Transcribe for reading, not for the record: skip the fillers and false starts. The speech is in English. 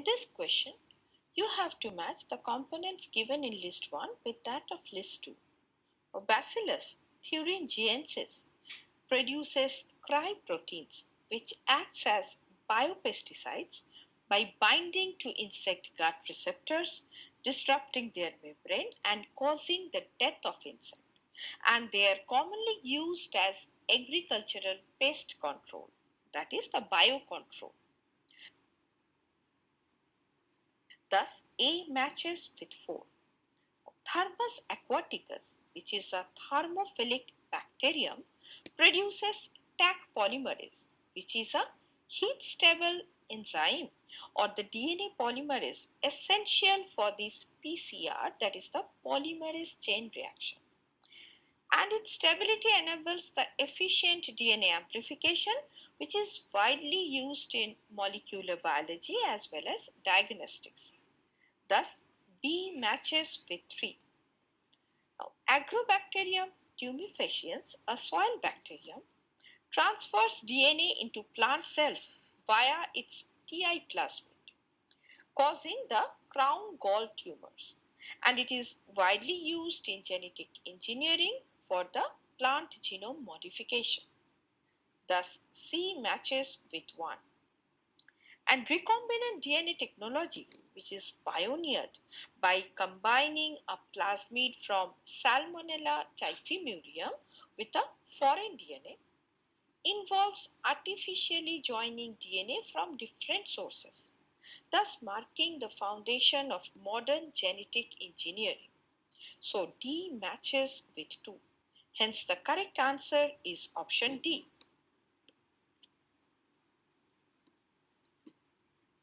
In this question, you have to match the components given in list 1 with that of list 2. Bacillus thuringiensis produces cryproteins which acts as biopesticides by binding to insect gut receptors, disrupting their membrane and causing the death of insect. And they are commonly used as agricultural pest control, that is the biocontrol. Thus, A matches with 4. Thermus aquaticus, which is a thermophilic bacterium, produces Taq polymerase, which is a heat-stable enzyme or the DNA polymerase essential for this PCR, that is the polymerase chain reaction. And its stability enables the efficient DNA amplification, which is widely used in molecular biology as well as diagnostics. Thus, B matches with 3. Now, Agrobacterium tumefaciens, a soil bacterium, transfers DNA into plant cells via its TI plasmid, causing the crown gall tumors, and it is widely used in genetic engineering for the plant genome modification. Thus, C matches with 1. And recombinant DNA technology, which is pioneered by combining a plasmid from Salmonella typhimurium with a foreign DNA, involves artificially joining DNA from different sources, thus marking the foundation of modern genetic engineering. So D matches with 2. Hence the correct answer is option D.